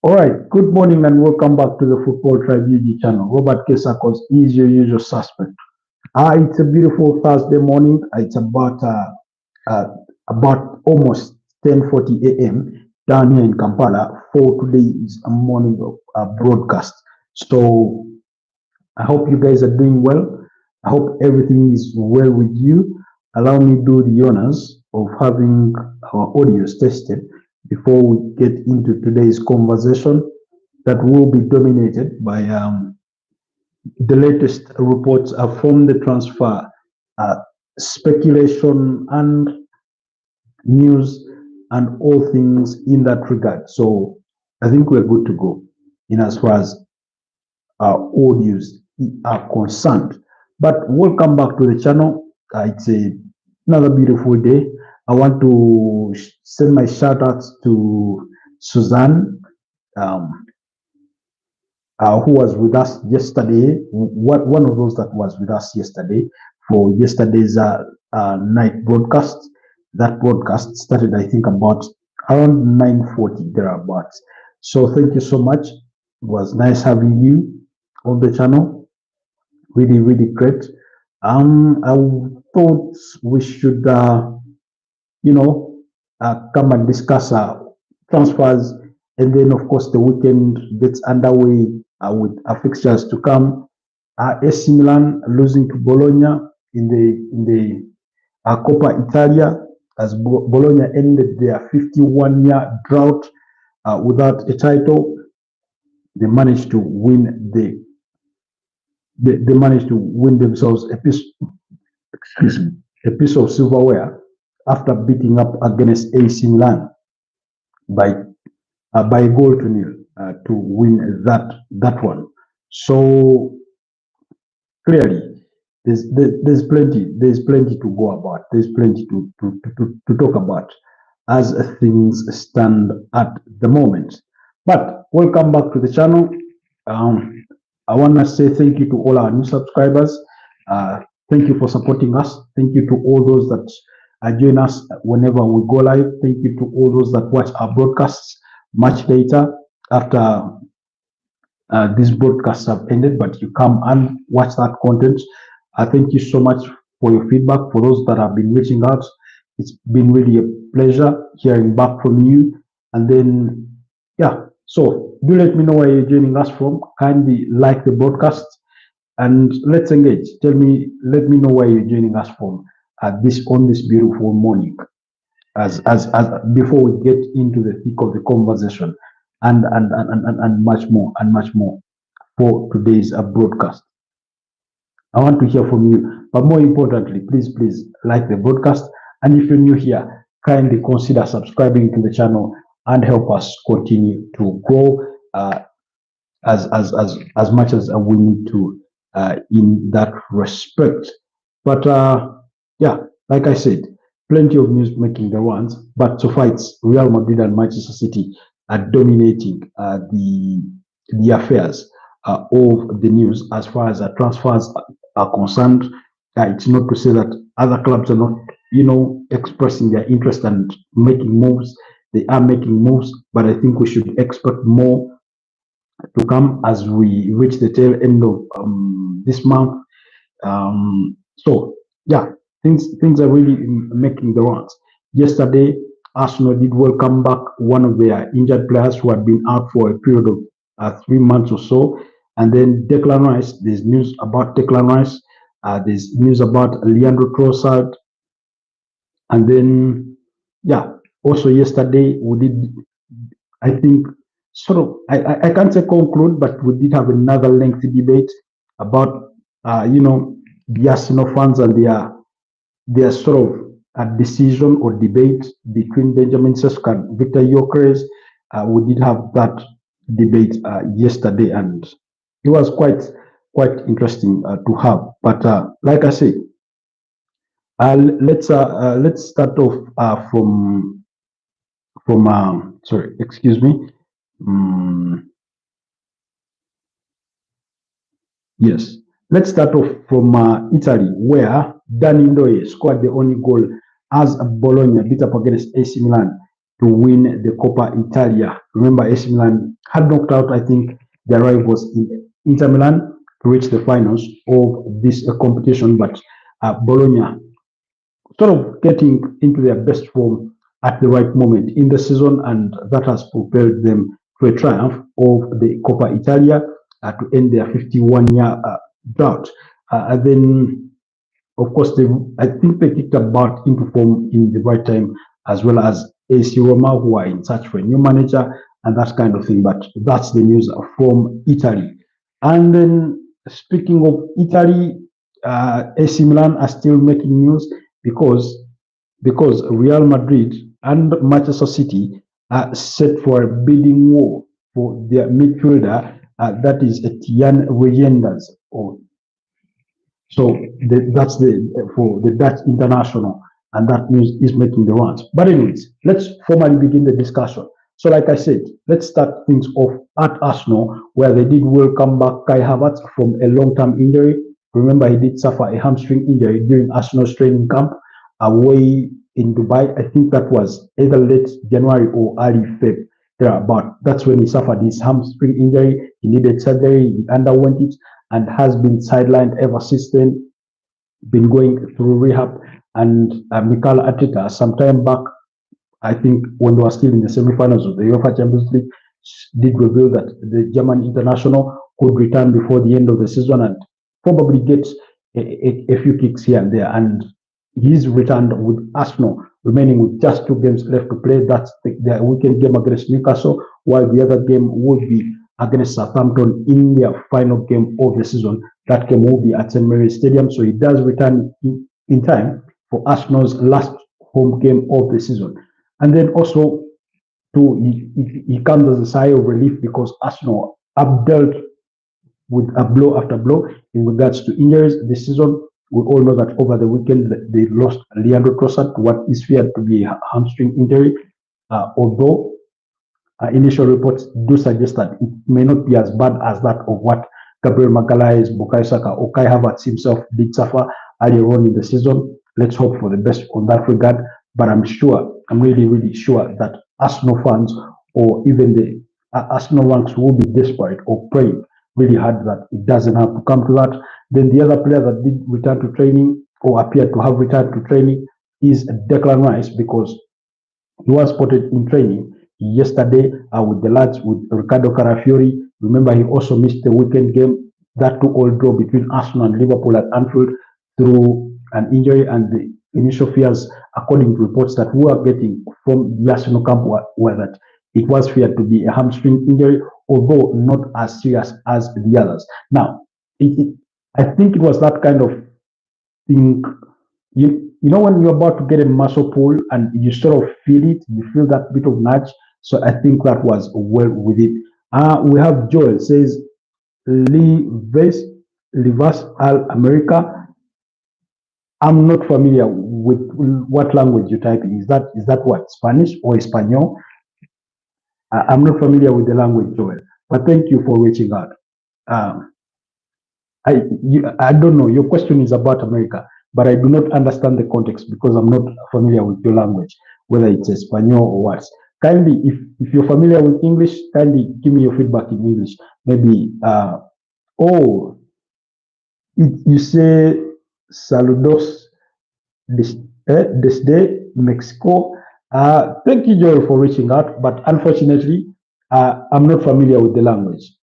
All right, good morning and welcome back to the Football Tribe UG channel. Robert Kesakos is your usual suspect. It's a beautiful Thursday morning. It's uh, about almost 10:40 a.m. down here in Kampala for today's morning broadcast. So I hope you guys are doing well. I hope everything is well with you. Allow me to do the honors of having our audios tested before we get into today's conversation that will be dominated by the latest reports from the transfer uh, speculation and news and all things in that regard. So I think we're good to go in as far as audios are concerned. But welcome back to the channel. Another beautiful day. I want to send my shout outs to Suzanne, um, who was with us yesterday. One of those that was with us yesterday for yesterday's night broadcast. That broadcast started, I think, about around 9:40 thereabouts. So thank you so much. It was nice having you on the channel. Really, really great. I thought we should, you know, come and discuss transfers, and then of course the weekend gets underway with fixtures to come. AC Milan losing to Bologna in the Coppa Italia as Bologna ended their 51-year drought without a title. They managed to win they managed to win themselves excuse me, a piece of silverware after beating up against AC Milan by by a goal to nil to win that one. So clearly, there's plenty to go about. There's plenty to talk about as things stand at the moment. But welcome back to the channel. Um, I want to say thank you to all our new subscribers. Uh, Thank you for supporting us. Thank you to all those that join us whenever we go live. Thank you to all those that watch our broadcasts much later after these broadcasts have ended, but you come and watch that content. Thank you so much for your feedback. For those that have been reaching out, it's been really a pleasure hearing back from you. And then, yeah, so do let me know where you're joining us from. Kindly like the broadcast and let's engage. Let me know where you're joining us from on this beautiful morning. As before we get into the thick of the conversation and much more for today's broadcast. I want to hear from you, but more importantly, please like the broadcast, and if you're new here, kindly consider subscribing to the channel and help us continue to grow as much as we need to in that respect. But yeah, like I said, plenty of news making the rounds, but so far it's Real Madrid and Manchester City are dominating the affairs of the news as far as transfers are concerned. It's not to say that other clubs are not, expressing their interest and making moves. They are making moves, but I think we should expect more to come as we reach the tail end of this month. So yeah, things are really making the rounds. Yesterday, Arsenal did welcome back one of their injured players who had been out for a period of 3 months or so. And then Declan Rice, there's news about Declan Rice. There's news about Leandro Trossard. And then, yeah, also yesterday we did, I think, sort of, I can't say conclude, but we did have another lengthy debate about, the Arsenal fans and their sort of a decision or debate between Benjamin Sesko and Victor Gyökeres. We did have that debate yesterday, and it was quite interesting to have. But like I said, let's start off from sorry, excuse me. Yes, let's start off from Italy, where Danny Ndoye scored the only goal as Bologna beat up against AC Milan to win the Coppa Italia. Remember, AC Milan had knocked out, I think, their rivals in Inter Milan to reach the finals of this competition, but Bologna sort of getting into their best form at the right moment in the season, and that has propelled them to a triumph of the Coppa Italia to end their 51-year drought. And then, of course, I think they kicked about into form in the right time, as well as AC Roma, who are in search for a new manager and that kind of thing. But that's the news from Italy. And then, speaking of Italy, AC Milan are still making news because Real Madrid and Manchester City are set for a bidding war for their midfielder, that is Tijjani Reijnders, or so that's for the Dutch international, and that news is making the rounds. But anyways, let's formally begin the discussion. So, like I said, let's start things off at Arsenal, where they did welcome back Kai Havertz from a long-term injury. Remember, he did suffer a hamstring injury during Arsenal's training camp away in Dubai. I think that was either late January or early Feb. Thereabout. That's when he suffered his hamstring injury. He needed surgery. He underwent it and has been sidelined ever since then, been going through rehab. And Mikel Arteta, some time back, I think when they were still in the semi-finals of the UEFA Champions League, did reveal that the German international could return before the end of the season and probably get a few kicks here and there. And he's returned with Arsenal remaining with just 2 games left to play. That's the weekend game against Newcastle, while the other game would be against Southampton in their final game of the season. That game will be at St. Mary's Stadium, so he does return in time for Arsenal's last home game of the season. And then also, he comes as a sigh of relief because Arsenal have dealt with a blow after blow in regards to injuries this season. We all know that over the weekend they lost Leandro Trossard to what is feared to be a hamstring injury, although initial reports do suggest that it may not be as bad as that of what Gabriel Magalhaes, Bukayo Saka, or Kai Havertz himself did suffer earlier on in the season. Let's hope for the best on that regard. But I'm really, really sure that Arsenal fans or even the Arsenal ranks will be desperate or praying really hard that it doesn't have to come to that. Then the other player that did return to training or appeared to have returned to training is Declan Rice, because he was spotted in training yesterday with the lads, with Ricardo Carafiori. Remember, he also missed the weekend game, that 2-all draw between Arsenal and Liverpool at Anfield, through an injury. And the initial fears, according to reports that we are getting from the Arsenal camp, were that it was feared to be a hamstring injury, although not as serious as the others. Now, I think it was that kind of thing. You know, when you're about to get a muscle pull and you sort of feel it, you feel that bit of nudge. So I think that was well with it. We have Joel says, Livas Al America. I'm not familiar with what language you're typing. Is that what, Spanish or Espanol? I'm not familiar with the language, Joel. But thank you for reaching out. I don't know. Your question is about America, but I do not understand the context because I'm not familiar with your language, whether it's Espanol or what. Kindly, if you're familiar with English, kindly give me your feedback in English. Maybe, you say saludos desde Mexico. Thank you, Joel, for reaching out, but unfortunately, I'm not familiar with the language.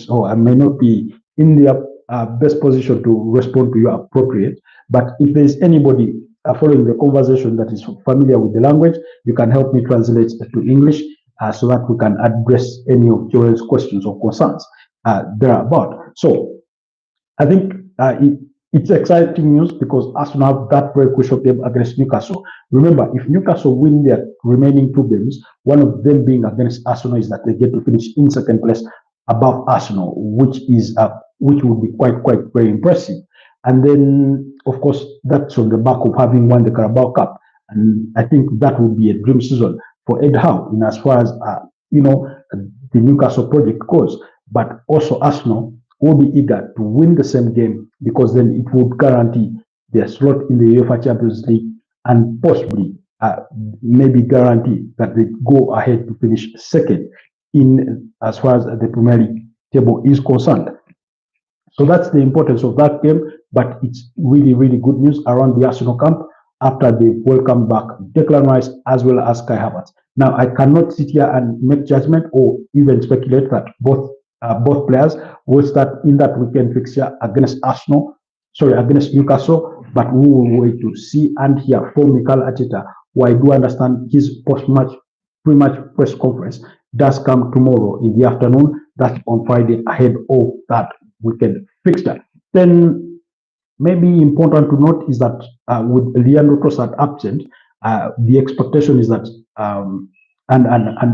So I may not be in the best position to respond to you appropriate. But if there's anybody following the conversation that is familiar with the language, you can help me translate to English so that we can address any of Joel's questions or concerns thereabout. So I think it's exciting news because Arsenal have that very crucial game against Newcastle. Remember, if Newcastle win their remaining 2 games, one of them being against Arsenal, is that they get to finish in second place above Arsenal, which would be quite very impressive. And then, of course, that's on the back of having won the Carabao Cup, and I think that would be a dream season for Ed Howe in as far as the Newcastle project goes. But also Arsenal will be eager to win the same game, because then it would guarantee their slot in the UEFA Champions League and possibly maybe guarantee that they go ahead to finish second in as far as the Premier League table is concerned. So that's the importance of that game, but it's really, really good news around the Arsenal camp after they welcome back Declan Rice as well as Kai Havertz. Now, I cannot sit here and make judgment or even speculate that both players will start in that weekend fixture against against Newcastle, but we will wait to see and hear from Mikel Arteta, who I do understand his post-match, pre-match press conference does come tomorrow in the afternoon. That's on Friday ahead of that weekend fixture. Then maybe important to note is that with Leandro Trossard absent, the expectation is that and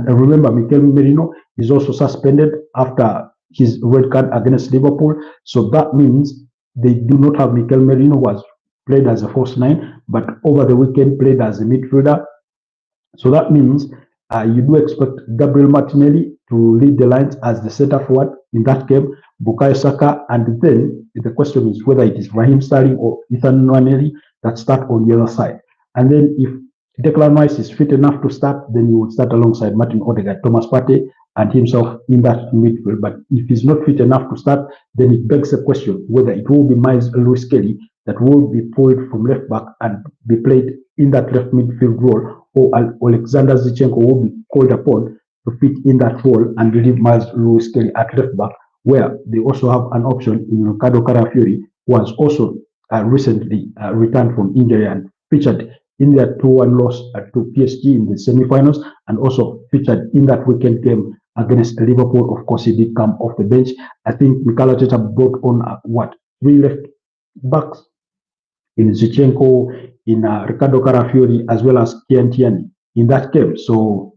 remember Mikel Merino is also suspended after his red card against Liverpool. So that means they do not have Mikel Merino, who was played as a false nine, but over the weekend played as a midfielder. So that means you do expect Gabriel Martinelli to lead the lines as the center forward in that game, Bukayo Saka, and then the question is whether it is Raheem Sterling or Ethan Nwaneri that start on the other side. And then if Declan Rice is fit enough to start, then you would start alongside Martin Odegaard, Thomas Partey, and himself in that midfield. But if he's not fit enough to start, then it begs the question whether it will be Miles Lewis Kelly that will be pulled from left back and be played in that left midfield role, or Alexander Zinchenko will be called upon to fit in that role and relieve Miles Lewis Kelly at left back, where they also have an option in Ricardo Carafiori, who has also recently returned from injury and featured in their 2-1 loss to PSG in the semi-finals, and also featured in that weekend game against Liverpool. Of course, he did come off the bench. I think Mikel Arteta brought on three left backs in Zinchenko, in Ricardo Carafiori, as well as Tijjani in that game. So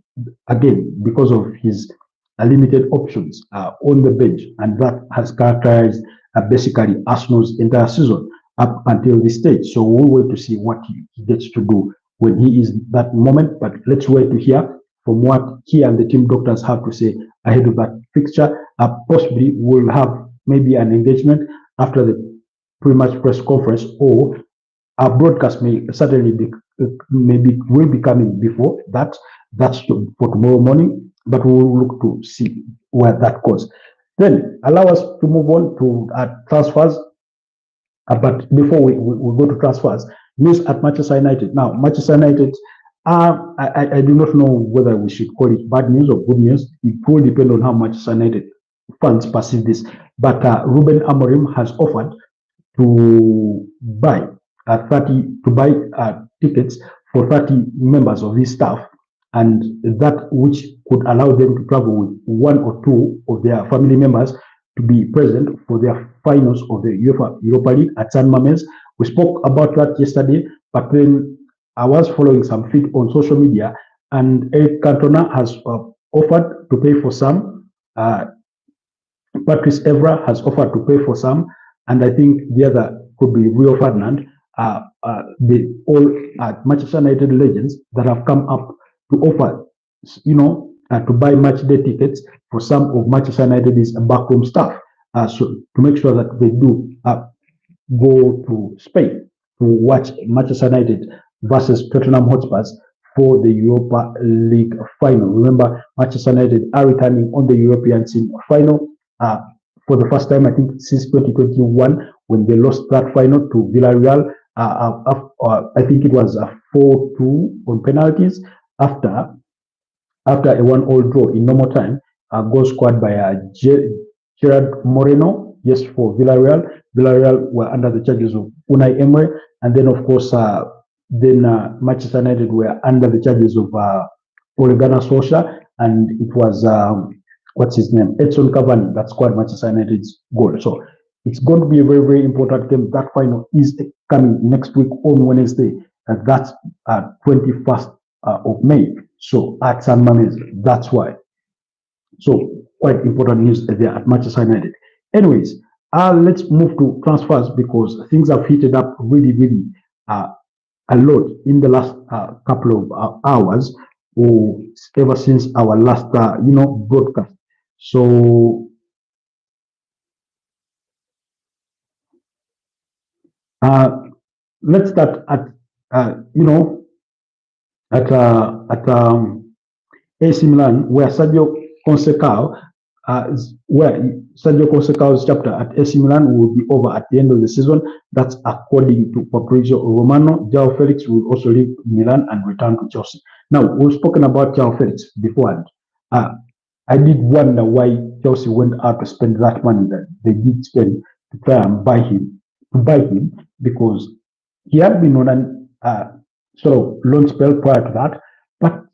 again, because of his limited options on the bench, and that has characterized basically Arsenal's entire season up until this stage. So we'll wait to see what he gets to do when he is that moment. But let's wait to hear from what he and the team doctors have to say ahead of that fixture. Possibly we'll have maybe an engagement after the pre-match press conference, or our broadcast may certainly be maybe will be coming before that. That's for tomorrow morning, but we will look to see where that goes. Then allow us to move on to transfers. But before we go to transfers, news at Manchester United. Now, Manchester United, I do not know whether we should call it bad news or good news. It will depend on how Manchester United fans perceive this. But Ruben Amorim has offered to buy tickets for 30 members of his staff, and that which could allow them to travel with one or two of their family members to be present for their finals of the UEFA Europa League at San Mamés. We spoke about that yesterday, but then I was following some feed on social media, and Eric Cantona has offered to pay for some. Patrice Evra has offered to pay for some, and I think the other could be Rio Ferdinand. The all Manchester United legends that have come up to offer, to buy match day tickets for some of Manchester United's backroom staff, so to make sure that they do go to Spain to watch Manchester United versus Tottenham Hotspurs for the Europa League final. Remember, Manchester United are returning on the European scene final for the first time, I think, since 2021, when they lost that final to Villarreal. I think it was a 4-2 on penalties after a 1-1 draw in normal time. A goal scored by Gerard Moreno, yes, for Villarreal. Villarreal were under the charges of Unai Emery, and then of course, Manchester United were under the charges of Ole Gunnar Solskjaer, and it was what's his name, Edson Cavani, that scored Manchester United's goal. So it's going to be a very, very important game. That final is coming next week on Wednesday, and that's 21st of May. So at San Mamés, that's why. So quite important news there at Manchester United. Anyways, let's move to transfers, because things have heated up really, really a lot in the last couple of hours, or ever since our last, broadcast. So let's start at, at AC Milan, where Sergio Conceição's chapter at AC Milan will be over at the end of the season. That's according to Fabrizio Romano. João Felix will also leave Milan and return to Chelsea. Now, we've spoken about João Felix beforehand. I did wonder why Chelsea went out to spend that money that they did spend to try and buy him, because he had been on a sort of loan spell prior to that. But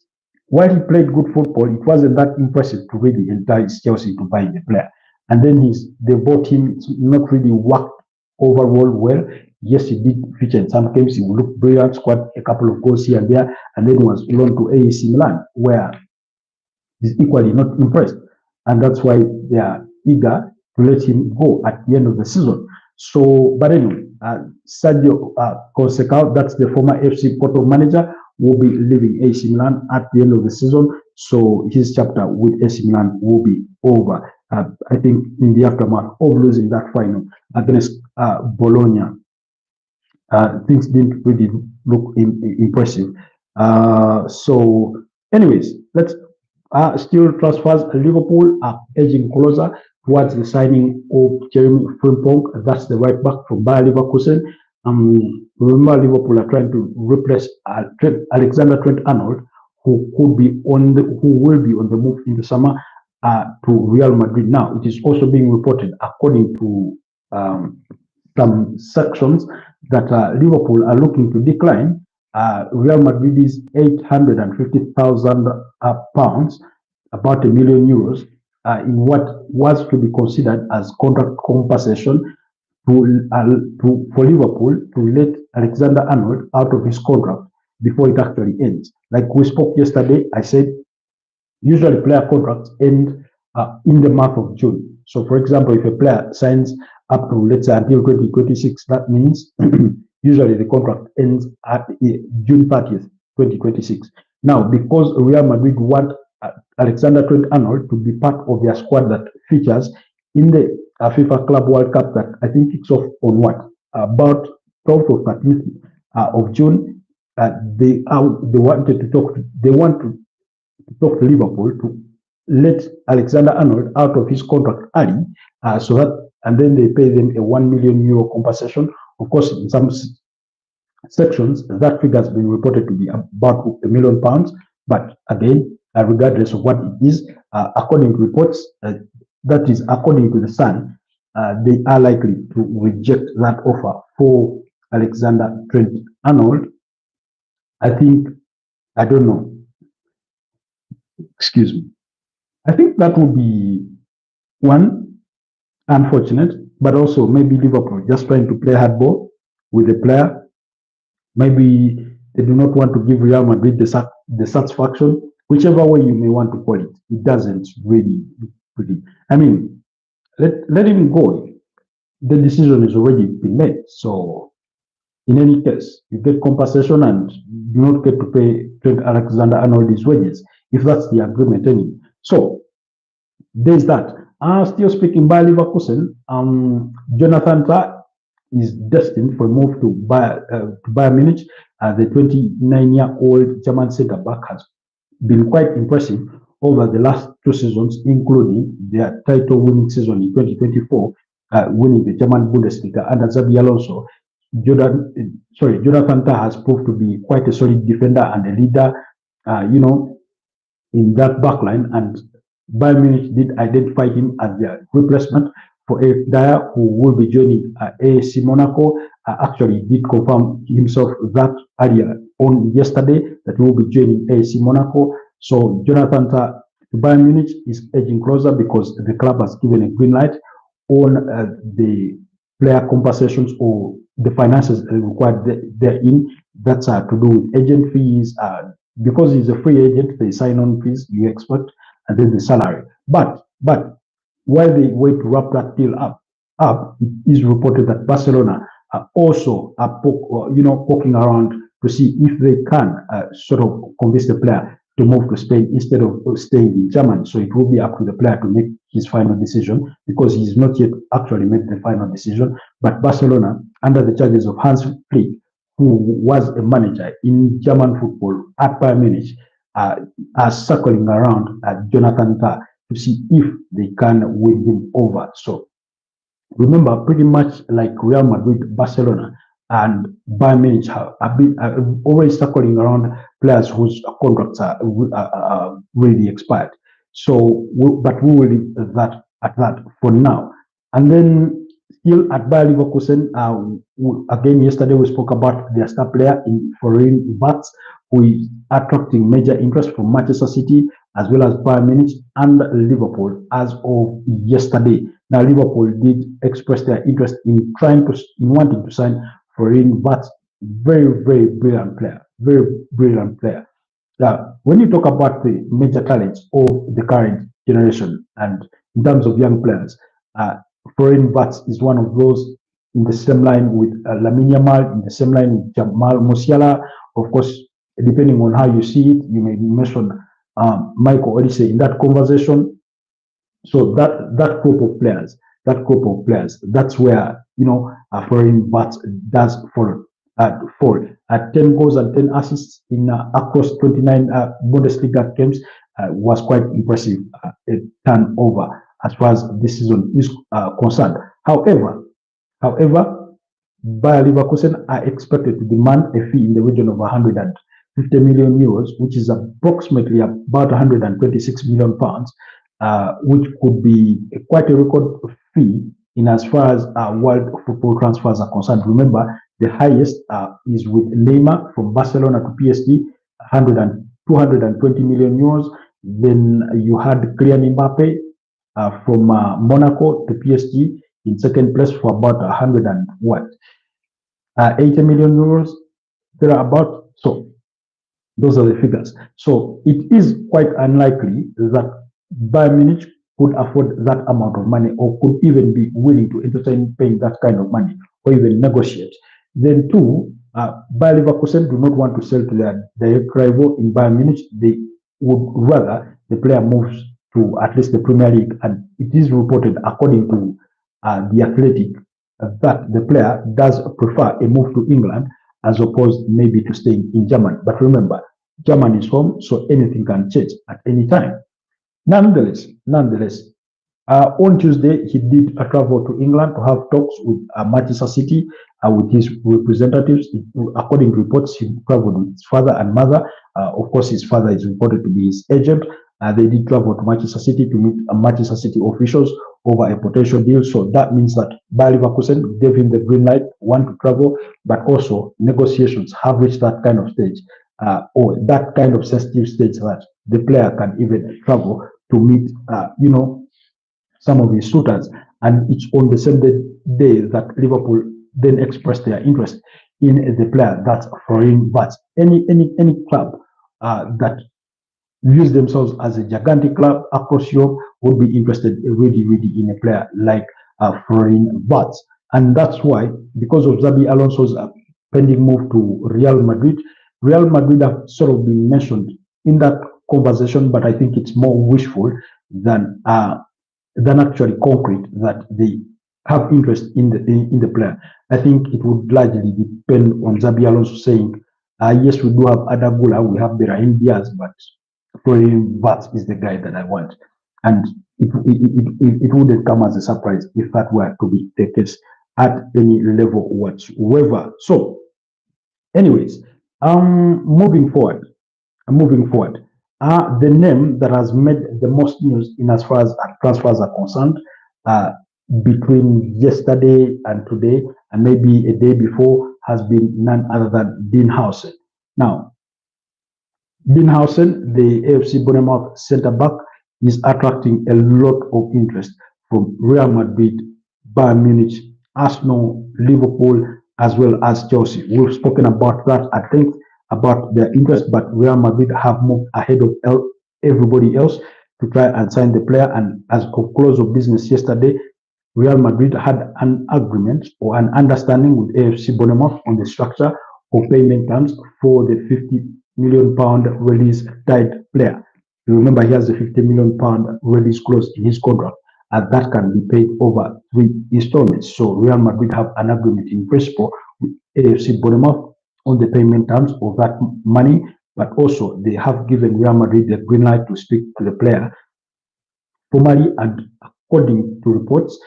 while he played good football, it wasn't that impressive to really entice Chelsea to buy the player. And then they bought him. It's not really worked overall well. Yes, he did feature in some games. He looked brilliant, scored a couple of goals here and there, and then was loaned to AC Milan, where he's equally not impressed. And that's why they are eager to let him go at the end of the season. So, but anyway, Sergio Conceição, that's the former FC Porto manager, will be leaving AC Milan at the end of the season. So his chapter with AC Milan will be over. I think in the aftermath of losing that final against Bologna, things didn't really look impressive. So, anyways, let's still transfers. Liverpool are edging closer towards the signing of Jeremy Frimpong. That's the right back from Bayer Leverkusen. Remember, Liverpool are trying to replace Alexander Trent-Arnold, who will be on the move in the summer to Real Madrid. Now, it is also being reported, according to some sections, that Liverpool are looking to decline Real Madrid's £850,000, about €1 million, in what was to be considered as contract compensation for Liverpool to let Alexander Arnold out of his contract before it actually ends. Like we spoke yesterday, I said usually player contracts end in the month of June. So, for example, if a player signs up to, let's say, until 2026, that means usually the contract ends at June 30th, 2026. Now, because Real Madrid want Alexander Trent-Arnold to be part of their squad that features in the FIFA Club World Cup that I think kicks off on about 12th or 13th of June, they want to talk to Liverpool to let Alexander Arnold out of his contract early, so that, and then they pay them a €1 million compensation. Of course, in some sections, that figure has been reported to be about £1 million. But again, regardless of what it is, according to reports, that is according to the Sun, they are likely to reject that offer for Alexander Trent-Arnold. I don't know. Excuse me. I think that would be one, unfortunate, but also maybe Liverpool just trying to play hardball with the player. Maybe they do not want to give Real Madrid the satisfaction, whichever way you may want to call it. It doesn't really pretty. I mean, let him go. The decision is already been made. So, in any case, you get compensation and do not get to pay Trent Alexander-Arnold his wages, if that's the agreement anyway. So, there's that. Still speaking by Leverkusen, Jonathan Tah is destined for a move to Bayern Munich. The 29-year-old German centre-back has been quite impressive over the last two seasons, including their title-winning season in 2024, winning the German Bundesliga under Xabi Alonso. Jonathan Tah has proved to be quite a solid defender and a leader, in that backline, and Bayern Munich did identify him as their replacement for Eric Dyer, who will be joining AS Monaco. Actually did confirm himself that earlier on yesterday that he will be joining AS Monaco. So Jonathan Tah to Bayern Munich is edging closer because the club has given a green light on the player compensations or the finances required therein. That's to do with agent fees. Because he's a free agent, the sign-on fees you expect, and then the salary. But while they wait to wrap that deal up, it is reported that Barcelona are also poking around to see if they can sort of convince the player to move to Spain instead of staying in Germany. So it will be up to the player to make his final decision, because he's not yet actually made the final decision. But Barcelona, under the charges of Hans Flick, who was a manager in German football at Bayern Munich, are circling around Jonathan Tah to see if they can win him over. So remember, pretty much like Real Madrid, Barcelona, and Bayern Munich have been always circling around players whose contracts are really expired. So, but we will leave that at that for now. And then still at Bayer Leverkusen, again yesterday we spoke about their star player in foreign Bats, who is attracting major interest from Manchester City as well as Bayern Munich and Liverpool as of yesterday. Now, Liverpool did express their interest in wanting to sign foreign Bats. Very, very brilliant player. Very brilliant player. Now, when you talk about the major talents of the current generation and in terms of young players, Foreign Bats is one of those in the same line with Lamine Yamal, in the same line with Jamal Musiala. Of course, depending on how you see it, you may mention Michael Olise in that conversation. So that group of players, that's where Foreign Bats does fall at 10 goals and 10 assists in across 29 Bundesliga games was quite impressive turnover as far as this season is concerned. However, Bayer Leverkusen are expected to demand a fee in the region of 150 million euros, which is approximately about 126 million pounds, which could be quite a record fee in as far as world football transfers are concerned. Remember, the highest is with Neymar from Barcelona to PSG, 220 million euros. Then you had Kylian Mbappe from Monaco to PSG in second place for about 100 and what 80 million euros. There are about so those are the figures. So it is quite unlikely that Bayern Munich could afford that amount of money or could even be willing to entertain paying that kind of money or even negotiate. Then two, Bayer Leverkusen do not want to sell to their direct rival in Bayern Munich. They would rather the player moves to at least the Premier League, and it is reported according to the Athletic that the player does prefer a move to England as opposed maybe to staying in Germany. But remember, Germany is home, so anything can change at any time. Nonetheless, on Tuesday, he did travel to England to have talks with Manchester City, with his representatives. According to reports, he traveled with his father and mother. Of course, his father is reported to be his agent. They did travel to Manchester City to meet Manchester City officials over a potential deal. So that means that Bayer Leverkusen gave him the green light, want to travel, but also negotiations have reached that kind of stage, or that kind of sensitive stage that the player can even travel to meet, some of his suitors. And it's on the same day that Liverpool then expressed their interest in the player. That's foreign Bats. Any club that views themselves as a gigantic club across Europe would be interested really in a player like foreign Bats. And that's why, because of Xabi Alonso's pending move to Real Madrid have sort of been mentioned in that conversation, but I think it's more wishful than actually concrete that they have interest in the player. I think it would largely depend on Xabi Alonso saying, yes, we do have Adagula, we have Brahim Diaz, but Foreign Bats is the guy that I want. And it wouldn't come as a surprise if that were to be the case at any level whatsoever. So, anyways, moving forward, the name that has made the most news in as far as transfers are concerned, between yesterday and today, and maybe a day before, has been none other than Dean Howson. Now, Dean Howson, the AFC Bournemouth centre back, is attracting a lot of interest from Real Madrid, Bayern Munich, Arsenal, Liverpool, as well as Chelsea. We've spoken about that at length, about their interest, but Real Madrid have moved ahead of everybody else to try and sign the player. And as of close of business yesterday, Real Madrid had an agreement or an understanding with AFC Bournemouth on the structure of payment terms for the £50 million release tied player. You remember he has a £50 million release clause in his contract, and that can be paid over 3 installments. So Real Madrid have an agreement in principle with AFC Bournemouth on the payment terms of that money, but also they have given Real Madrid the green light to speak to the player formally, and according to reports,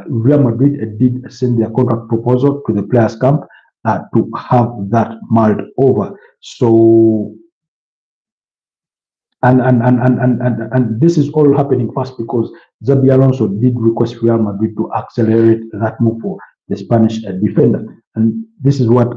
Real Madrid did send their contract proposal to the players' camp to have that mulled over. So, and this is all happening fast because Xabi Alonso did request Real Madrid to accelerate that move for the Spanish defender. And this is what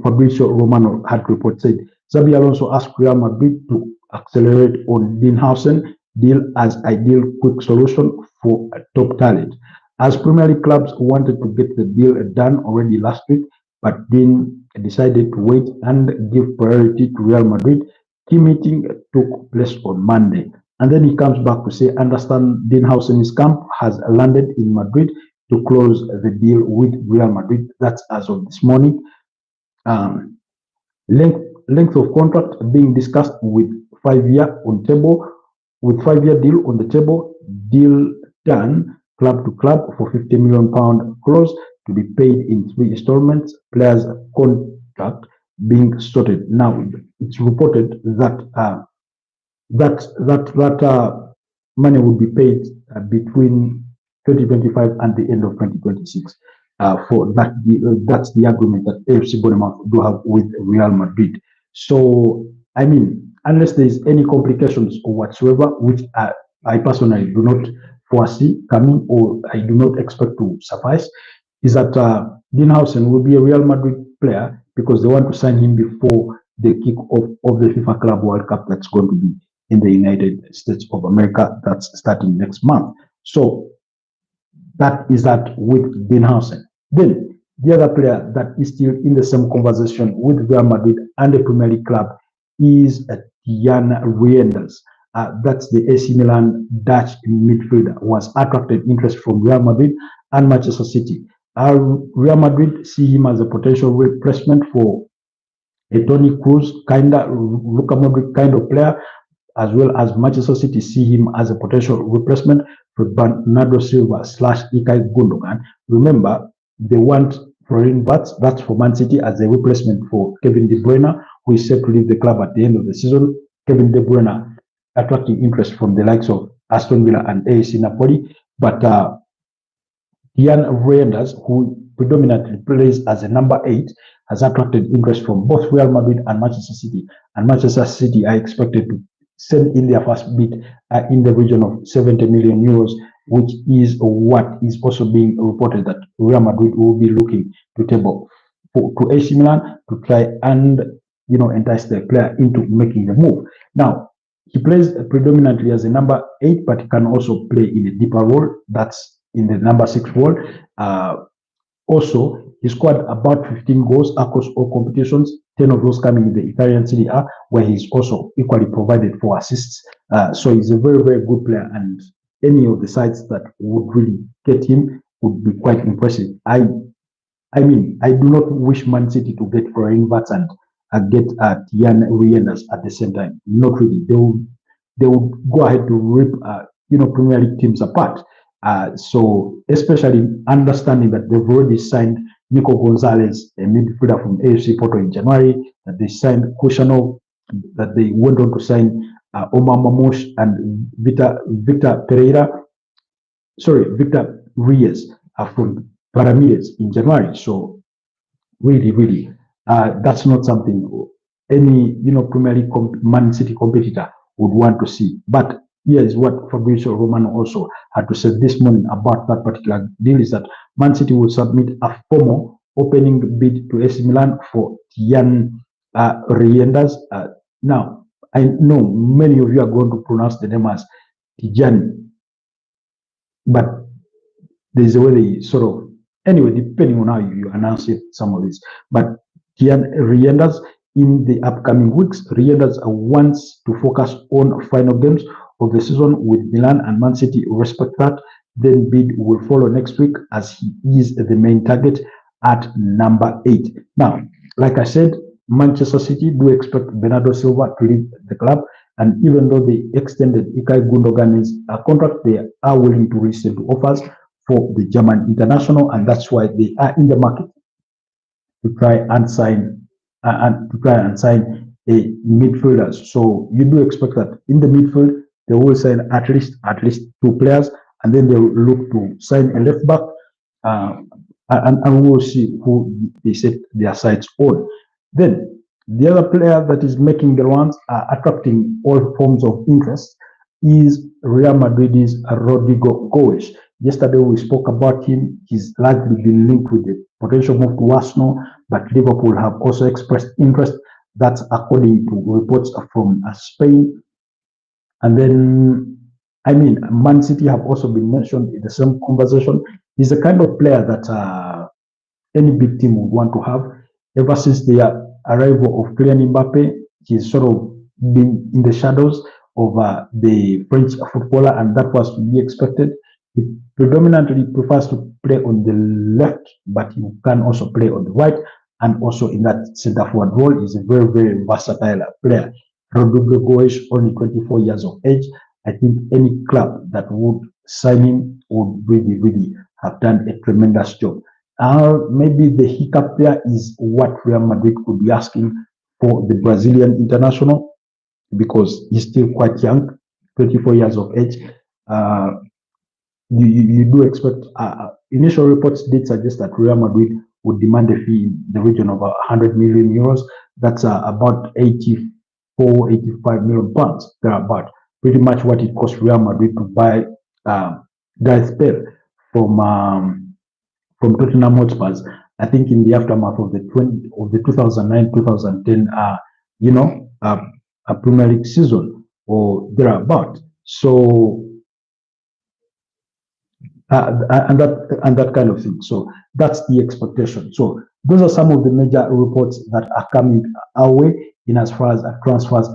Fabrizio Romano had reported. Xabi Alonso asked Real Madrid to accelerate on Dinhausen deal as ideal quick solution for a top talent. As Premier League clubs wanted to get the deal done already last week, but then decided to wait and give priority to Real Madrid. Team meeting took place on Monday. And then he comes back to say, understand Dinhausen's camp has landed in Madrid to close the deal with Real Madrid. That's as of this morning. Length of contract being discussed with 5-year on table, with 5-year deal on the table, deal done club to club for £50 million clause to be paid in 3 installments, players contract being sorted. Now it's reported that that money will be paid between 2025 and the end of 2026. For that, that's the agreement that AFC Bournemouth do have with Real Madrid. So, I mean, unless there is any complications whatsoever, which I personally do not foresee coming, or I do not expect to suffice, is that Dinhausen will be a Real Madrid player because they want to sign him before the kick-off of the FIFA Club World Cup that's going to be in the United States of America. That's starting next month. So that is that with Dinhausen. Then the other player that is still in the same conversation with Real Madrid and the Premier League club is Tijjani Reijnders. That's the AC Milan Dutch midfielder, was attracted interest from Real Madrid and Manchester City. Real Madrid see him as a potential replacement for a Toni Kroos kind of, Luka Modric kind of player, as well as Manchester City see him as a potential replacement for Bernardo Silva / Ilkay Gundogan. Remember, they want Florian Wirtz, that's for Man City, as a replacement for Kevin De Bruyne, who is set to leave the club at the end of the season. Kevin De Bruyne attracting interest from the likes of Aston Villa and AC Napoli, but Tijjani Reijnders, who predominantly plays as a number 8, has attracted interest from both Real Madrid and Manchester City. And Manchester City are expected to send in their first bid in the region of 70 million euros, which is what is also being reported that Real Madrid will be looking to table to AC Milan to try and entice the player into making the move. Now, he plays predominantly as a number 8, but he can also play in a deeper role. That's in the number 6 role. Also, he scored about 15 goals across all competitions, 10 of those coming in the Italian Serie A, where he's also equally provided for assists. So he's a very, very good player, and any of the sides that would really get him would be quite impressive. I mean, I do not wish Man City to get Florian Wirtz and get Tijjani Reijnders at the same time. Not really. They will go ahead to rip Premier League teams apart. So especially understanding that they've already signed Nico Gonzalez, a midfielder from AFC Porto in January, that they signed Kushanov, that they went on to sign Omar Mamouche and Victor Reyes from Pyramids in January. So really, that's not something any Premier League Man City competitor would want to see. But here is what Fabrizio Romano also had to say this morning about that particular deal, is that Man City will submit a formal opening bid to AC Milan for Tijjani Reijnders. Now, I know many of you are going to pronounce the name as Tijjani, but there's a way they sort of, anyway, depending on how you announce it, some of this. But Tijjani Reijnders, in the upcoming weeks, Reijnders wants to focus on final games of the season with Milan and Man City. Respect that. Then bid will follow next week, as he is the main target at number 8. Now, like I said, Manchester City do expect Bernardo Silva to leave the club, and even though they extended Ilkay Gundogan's contract, they are willing to listen to offers for the German international, and that's why they are in the market to try and sign and to try and sign a midfielders. So you do expect that in the midfield they will sign at least two players, and then they will look to sign a left back, uh, and we will see who they set their sights on. Then the other player that is making the rounds, attracting all forms of interest, is Real Madrid's Rodrigo Goes. Yesterday we spoke about him. He's likely been linked with the potential move to Arsenal, but Liverpool have also expressed interest. That's according to reports from Spain. And then, I mean, Man City have also been mentioned in the same conversation. He's the kind of player that any big team would want to have. Ever since the arrival of Kylian Mbappe, he's sort of been in the shadows of the French footballer, and that was to be expected. He predominantly prefers to play on the left, but he can also play on the right, and also in that center forward role. He's a very, very versatile player. Rodrigo Goes, only 24 years of age. I think any club that would sign him would really, really have done a tremendous job. Maybe the hiccup there is what Real Madrid could be asking for the Brazilian international, because he's still quite young, 24 years of age. You do expect, initial reports did suggest that Real Madrid would demand a fee in the region of 100 million euros. That's about 84, 85 million pounds. They're about pretty much what it cost Real Madrid to buy Gareth Bale from Tottenham Hotspurs. I think in the aftermath of the 2009-2010, a Premier League season or thereabout. So and that kind of thing. So that's the expectation. So those are some of the major reports that are coming our way in as far as transfers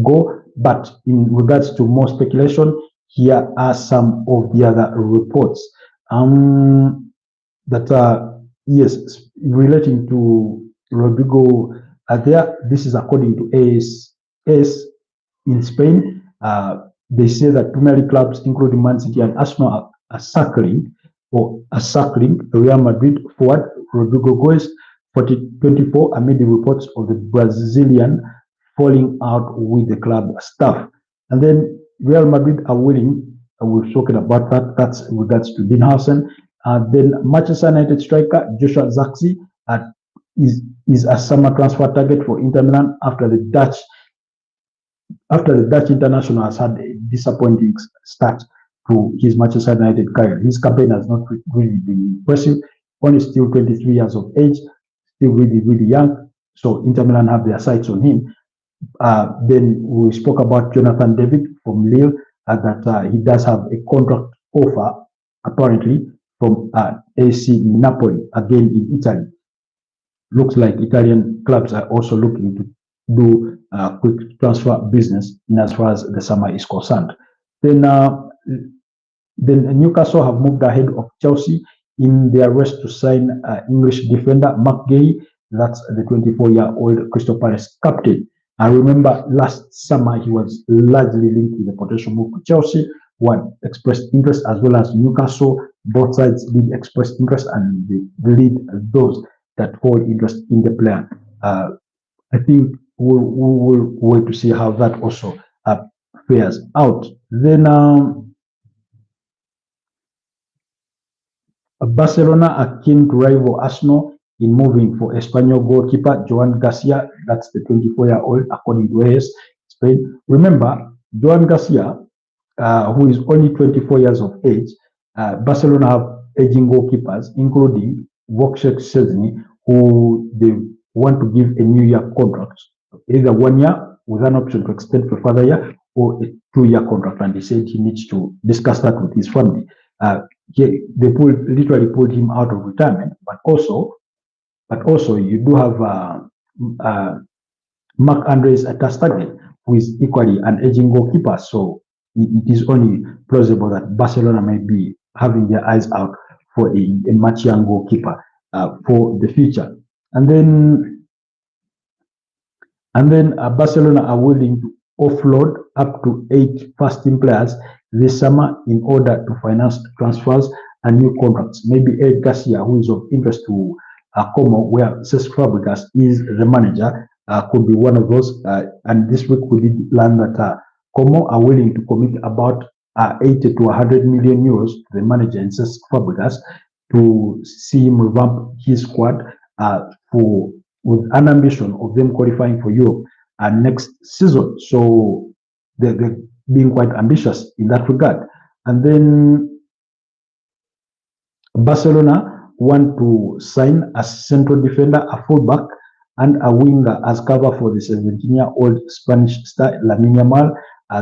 go. But in regards to more speculation, here are some of the other reports that are, yes, relating to Rodrigo. This is according to AS in Spain. They say that Premier League clubs, including Man City and Arsenal, are circling Real Madrid forward Rodrigo Goes, 24, amid the reports of the Brazilian falling out with the club staff. And then Real Madrid are willing, we've spoken about that, that's in regards to Dinhausen. Then Manchester United striker Joshua Zirkzee is a summer transfer target for Inter Milan after the Dutch international has had a disappointing start to his Manchester United career. His campaign has not really been impressive. Only still 23 years of age, still really, really young. So Inter Milan have their sights on him. Then we spoke about Jonathan David from Lille, that he does have a contract offer, apparently, from AC Napoli, again in Italy. Looks like Italian clubs are also looking to do quick transfer business in as far as the summer is concerned. Then Newcastle have moved ahead of Chelsea in their race to sign English defender Mark Gay. That's the 24-year-old Crystal Palace captain. I remember last summer he was largely linked with the potential move to Chelsea, who had expressed interest, as well as Newcastle. Both sides did express interest, and they lead those that hold interest in the player. I think we'll wait to see how that also fares out. Then Barcelona are keen to rival Arsenal in moving for Espanyol goalkeeper Joan Garcia. That's the 24-year-old, according to AS Spain. Remember, Joan Garcia, who is only 24 years of age, Barcelona have aging goalkeepers, including Vojtěch Szczesny, who they want to give a new year contract, either 1 year with an option to extend for a further year, or a 2-year contract. And he said he needs to discuss that with his family. They literally pulled him out of retirement, but also you do have Marc-André ter Stegen, who is equally an aging goalkeeper. So it is only plausible that Barcelona may be having their eyes out for a much young goalkeeper for the future. And then Barcelona are willing to offload up to 8 first-team players this summer in order to finance transfers and new contracts. Maybe Eric Garcia, who is of interest to Como, where Cesc Fabregas is the manager, could be one of those. And this week we did learn that Como are willing to commit about 80 to 100 million euros to the manager and Cesc Fabregas to see him revamp his squad for with an ambition of them qualifying for Europe next season. So they're being quite ambitious in that regard. And then Barcelona want to sign a central defender, a fullback, and a winger as cover for the 17-year-old Spanish star Lamine Yamal.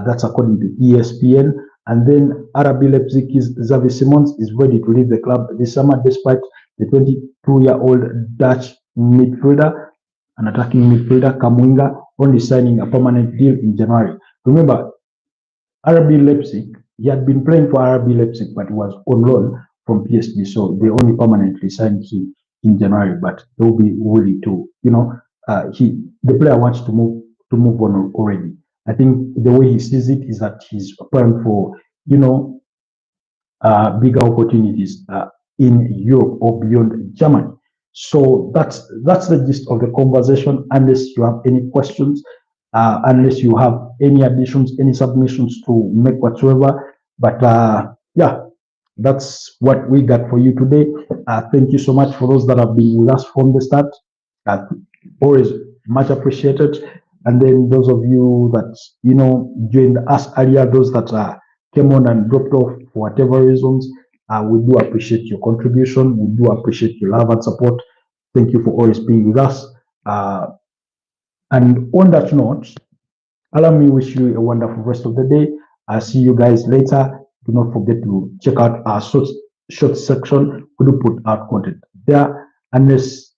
That's according to ESPN. And then RB Leipzig's Xavi Simons is ready to leave the club this summer, despite the 22-year-old Dutch midfielder, an attacking midfielder, Kamuinga, only signing a permanent deal in January. Remember, RB Leipzig, he had been playing for RB Leipzig, but he was on loan from PSG, so they only permanently signed him in January. But they'll be willing to, the player wants to move on already. I think the way he sees it is that he's applying for, bigger opportunities in Europe or beyond Germany. So that's the gist of the conversation. Unless you have any questions, unless you have any additions, any submissions to make whatsoever. But yeah, that's what we got for you today. Thank you so much for those that have been with us from the start. Always much appreciated. And then those of you that joined us earlier, those that came on and dropped off for whatever reasons, we do appreciate your contribution. We do appreciate your love and support. Thank you for always being with us. And on that note, allow me to wish you a wonderful rest of the day. I'll see you guys later. Do not forget to check out our short section. We do put out content there. Unless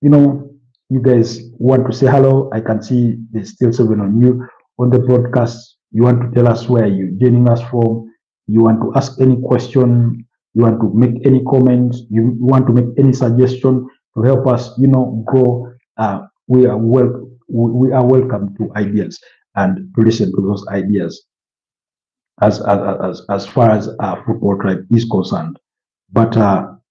you guys want to say hello, I can see there's still 7 on you on the broadcast. You want to tell us where you're joining us from. You want to ask any question. You want to make any comments. You want to make any suggestion to help us, grow. We are welcome to ideas and to listen to those ideas as far as our football tribe is concerned. But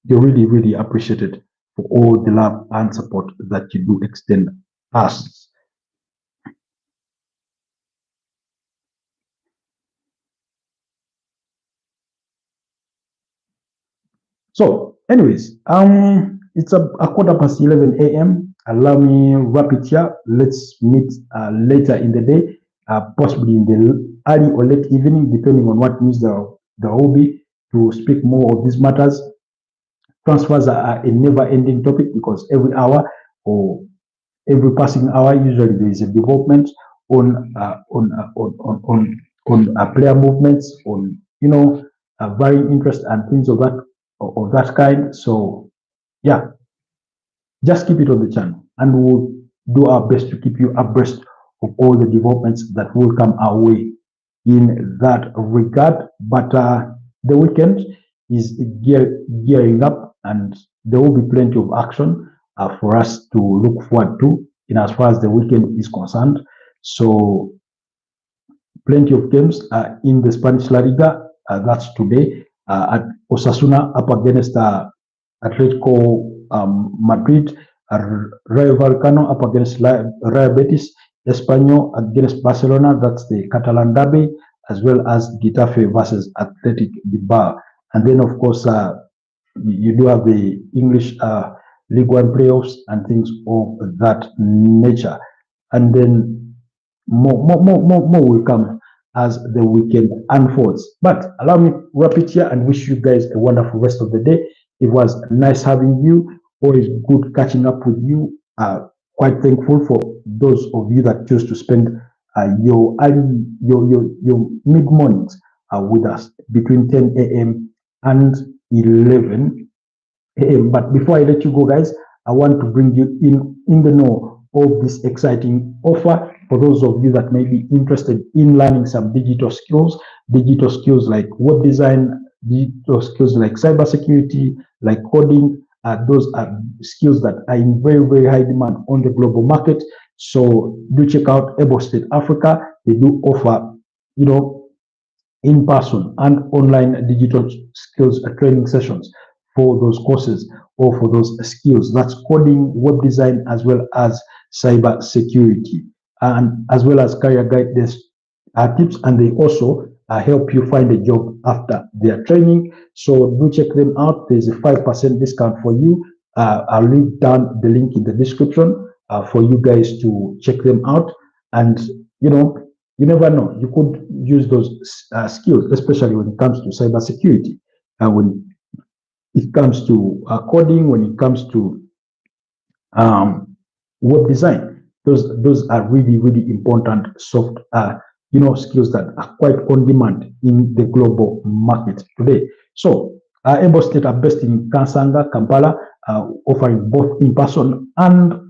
you're really, really appreciated for all the love and support that you do extend us. So, anyways, it's a 11:15 a.m. Allow me wrap it here. Let's meet later in the day, possibly in the early or late evening, depending on what news there will be, to speak more of these matters. Transfers are a never-ending topic because every hour or every passing hour, usually there is a development on player movements, on varying interest and things of that kind. So yeah, just keep it on the channel, and we'll do our best to keep you abreast of all the developments that will come our way in that regard. But the weekend is gearing up, and there will be plenty of action for us to look forward to in as far as the weekend is concerned. So plenty of games in the Spanish La Liga. That's today at Osasuna up against Atletico Madrid, Rayo Vallecano up against Real Betis, Espanyol against Barcelona. That's the Catalan derby, as well as Getafe versus Athletic Bilbao. And then, of course, you do have the English League One playoffs and things of that nature. And then more will come as the weekend unfolds. But allow me to wrap it here and wish you guys a wonderful rest of the day. It was nice having you. Always good catching up with you. Quite thankful for those of you that chose to spend your mid mornings with us between 10 a.m. and 11 a.m. But before I let you go, guys, I want to bring you in the know of this exciting offer for those of you that may be interested in learning some digital skills like web design, digital skills like cybersecurity, like coding. Those are skills that are in very, very high demand on the global market. So do check out Able State Africa. They do offer, in-person and online digital skills training sessions for those courses or for those skills. That's coding, web design, as well as cyber security, and as well as career guidance tips. And they also help you find a job after their training. So do check them out. There's a 5% discount for you. I'll leave down the link in the description for you guys to check them out. And you know, you never know, you could use those skills, especially when it comes to cyber security, when it comes to coding, when it comes to web design. Those are really, really important soft skills that are quite on demand in the global market today. So Able State are based in Kansanga, Kampala, offering both in-person and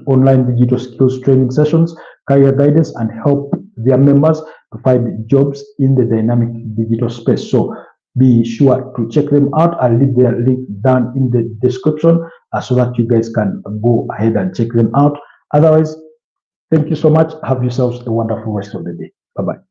online digital skills training sessions, career guidance, and help their members to find jobs in the dynamic digital space. So be sure to check them out. I'll leave their link down in the description so that you guys can go ahead and check them out. Otherwise, thank you so much. Have yourselves a wonderful rest of the day. Bye-bye.